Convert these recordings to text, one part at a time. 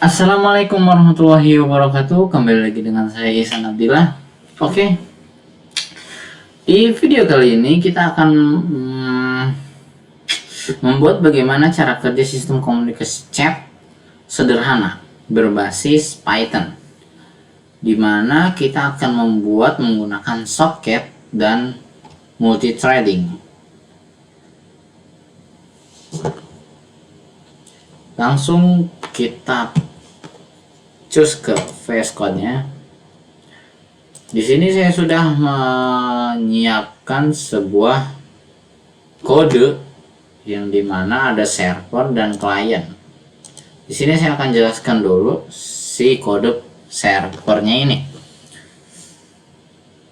Assalamualaikum warahmatullahi wabarakatuh. Kembali lagi dengan saya Ihsan Abdillah. Oke, di video kali ini kita akan membuat bagaimana cara kerja sistem komunikasi chat sederhana berbasis Python, di mana kita akan membuat menggunakan socket dan multithreading. Langsung kita choose ke VS Code-nya. Di sini saya sudah menyiapkan sebuah kode yang dimana ada server dan klien. Di sini saya akan jelaskan dulu si kode servernya ini.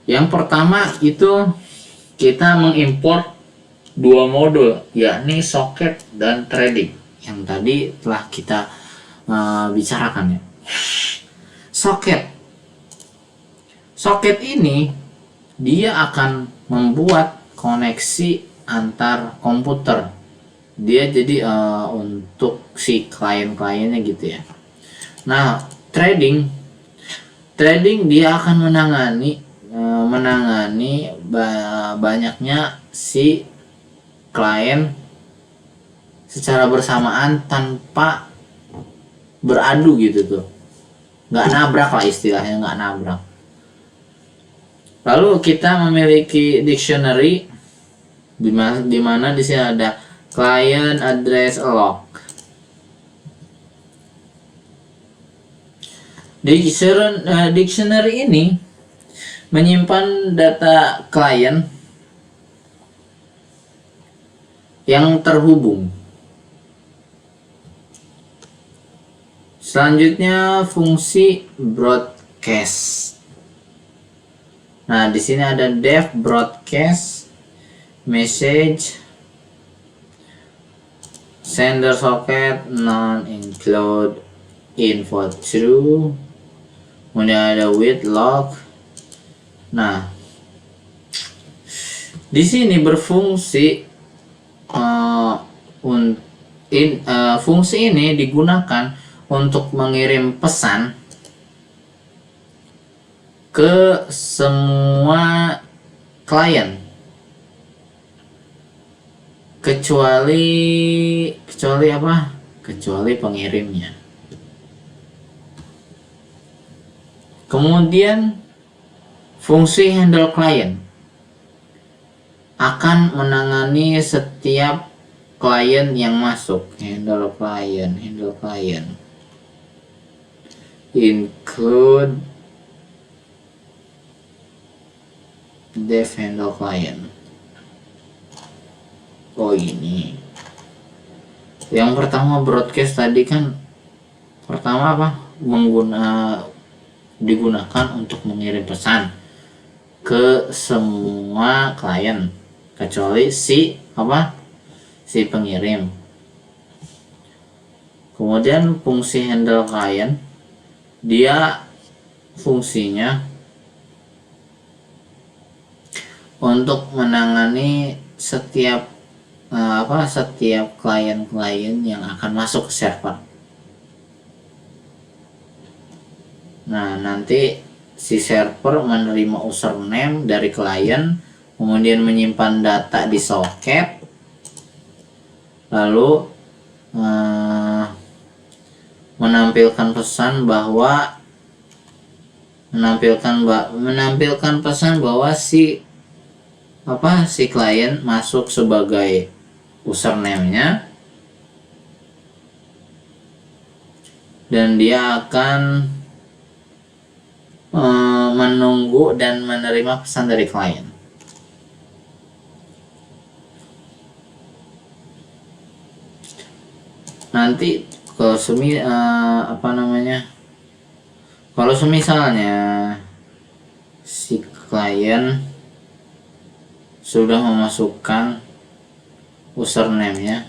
Yang pertama itu kita mengimport dua modul, yakni socket dan threading, yang tadi telah kita bicarakan ya. Socket ini dia akan membuat koneksi antar komputer. Dia jadi untuk si klien-kliennya gitu ya. Nah, threading dia akan menangani banyaknya si klien secara bersamaan tanpa beradu gitu tuh, nggak nabrak lah istilahnya, nggak nabrak. Lalu kita memiliki dictionary di mana di sini ada client address alloc. Dictionary ini menyimpan data klien yang terhubung. Selanjutnya fungsi broadcast. Nah, di sini ada def broadcast, message, sender socket, non include info true, kemudian ada with log. Nah, di sini berfungsi fungsi ini digunakan untuk mengirim pesan ke semua klien kecuali pengirimnya. Kemudian fungsi handle client akan menangani setiap klien yang masuk. Handle client include def handle client. Oh, ini yang pertama broadcast tadi kan, pertama digunakan untuk mengirim pesan ke semua klien kecuali si pengirim. Kemudian fungsi handle client dia fungsinya untuk menangani setiap klien-klien yang akan masuk ke server. Nah, nanti si server menerima username dari klien, kemudian menyimpan data di socket, lalu menampilkan pesan bahwa si klien masuk sebagai username-nya, dan dia akan menunggu dan menerima pesan dari klien. Nanti kalau semisalnya si klien sudah memasukkan username-nya,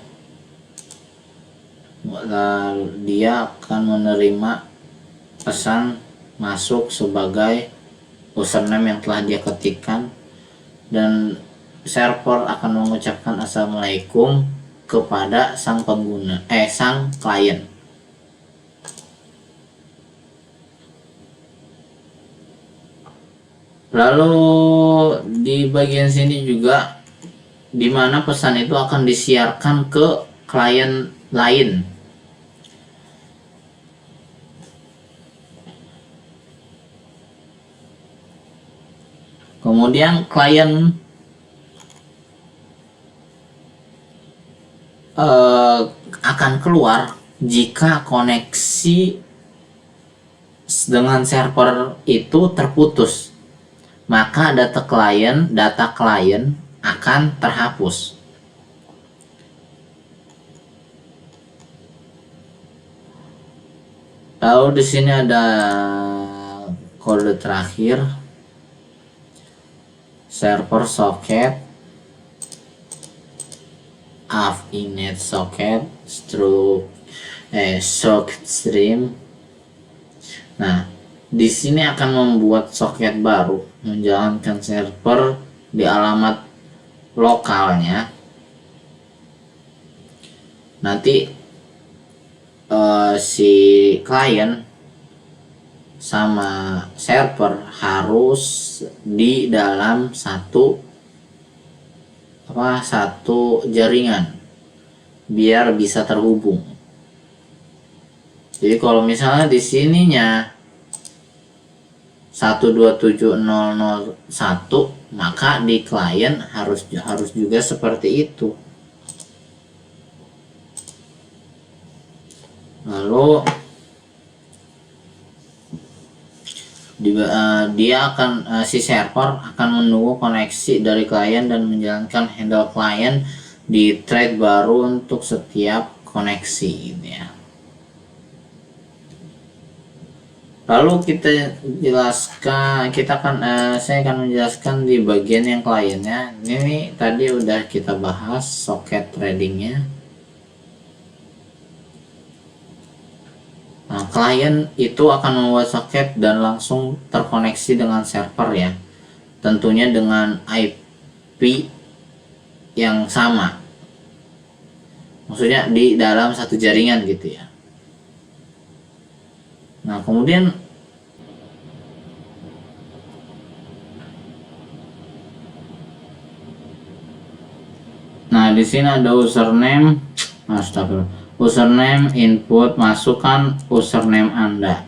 lalu dia akan menerima pesan masuk sebagai username yang telah dia ketikkan, dan server akan mengucapkan assalamualaikum kepada sang klien. Lalu di bagian sini juga di mana pesan itu akan disiarkan ke klien lain. Kemudian klien akan keluar jika koneksi dengan server itu terputus, maka data klien akan terhapus. Lalu di sini ada kode terakhir, server socket of init socket socket stream. Nah, di sini akan membuat soket baru, menjalankan server di alamat lokalnya. Nanti si klien sama server harus di dalam satu jaringan biar bisa terhubung. Jadi kalau misalnya di sininya 127.001, maka di klien harus juga seperti itu. Lalu si server akan menunggu koneksi dari klien dan menjalankan handle klien di thread baru untuk setiap koneksi ini ya. Lalu saya akan menjelaskan di bagian yang kliennya. Ini tadi udah kita bahas socket threadingnya. Nah, klien itu akan membuat socket dan langsung terkoneksi dengan server ya. Tentunya dengan IP yang sama. Maksudnya di dalam satu jaringan gitu ya. Nah, kemudian di sini ada username. Astagfirullah. Username input, masukkan username Anda.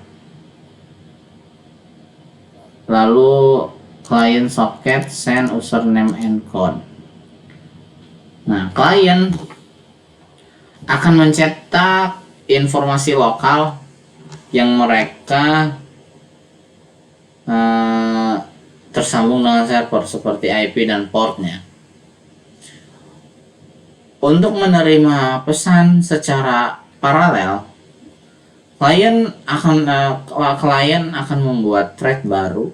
Lalu client socket send username and code. Nah, klien akan mencetak informasi lokal yang mereka tersambung dengan server seperti IP dan portnya. Untuk menerima pesan secara paralel, klien akan membuat thread baru,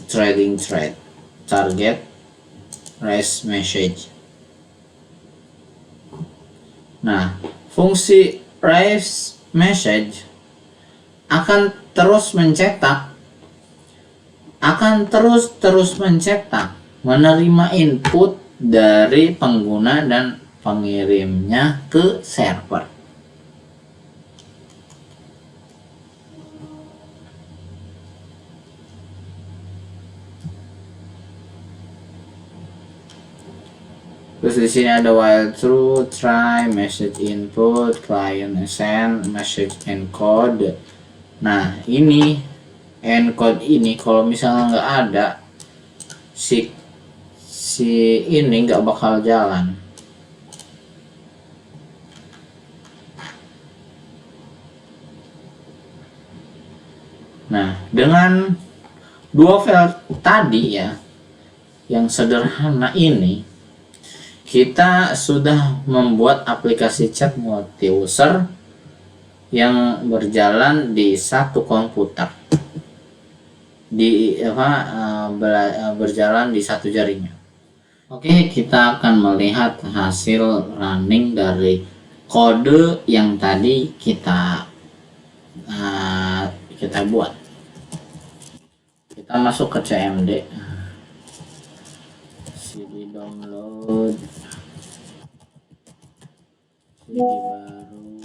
threading thread, target, raise message. Nah, fungsi raise message akan terus mencetak, menerima input dari pengguna dan pengirimnya ke server. Terus di sini ada while true, try, message input, client send, message encode. Nah, ini encode ini kalau misalnya nggak ada, si ini nggak bakal jalan. Nah, dengan dua file tadi ya, yang sederhana ini, kita sudah membuat aplikasi chat multi-user yang berjalan di satu komputer, berjalan di satu jaringan. Oke, kita akan melihat hasil running dari kode yang tadi kita buat. Kita masuk ke CMD, cd download, cd baru,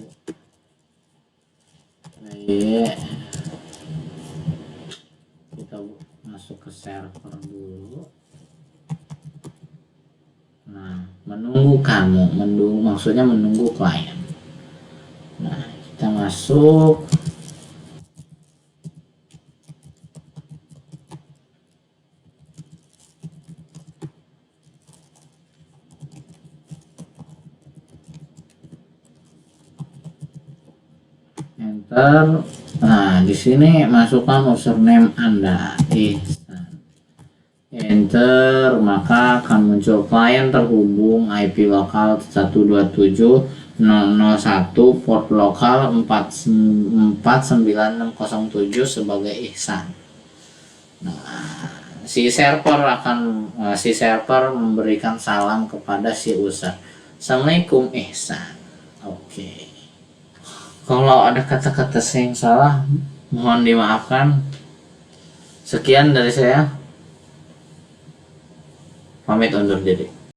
server dulu. Nah, menunggu kamu, maksudnya menunggu klien. Nah, kita masuk. Enter. Nah, di sini masukkan username Anda. Enter, maka akan muncul klien terhubung IP lokal 127.001, port lokal 49607 sebagai Ihsan. Nah, si server memberikan salam kepada si user. Assalamualaikum Ihsan. Oke. Kalau ada kata-kata yang salah, mohon dimaafkan. Sekian dari saya. Pamit undur diri.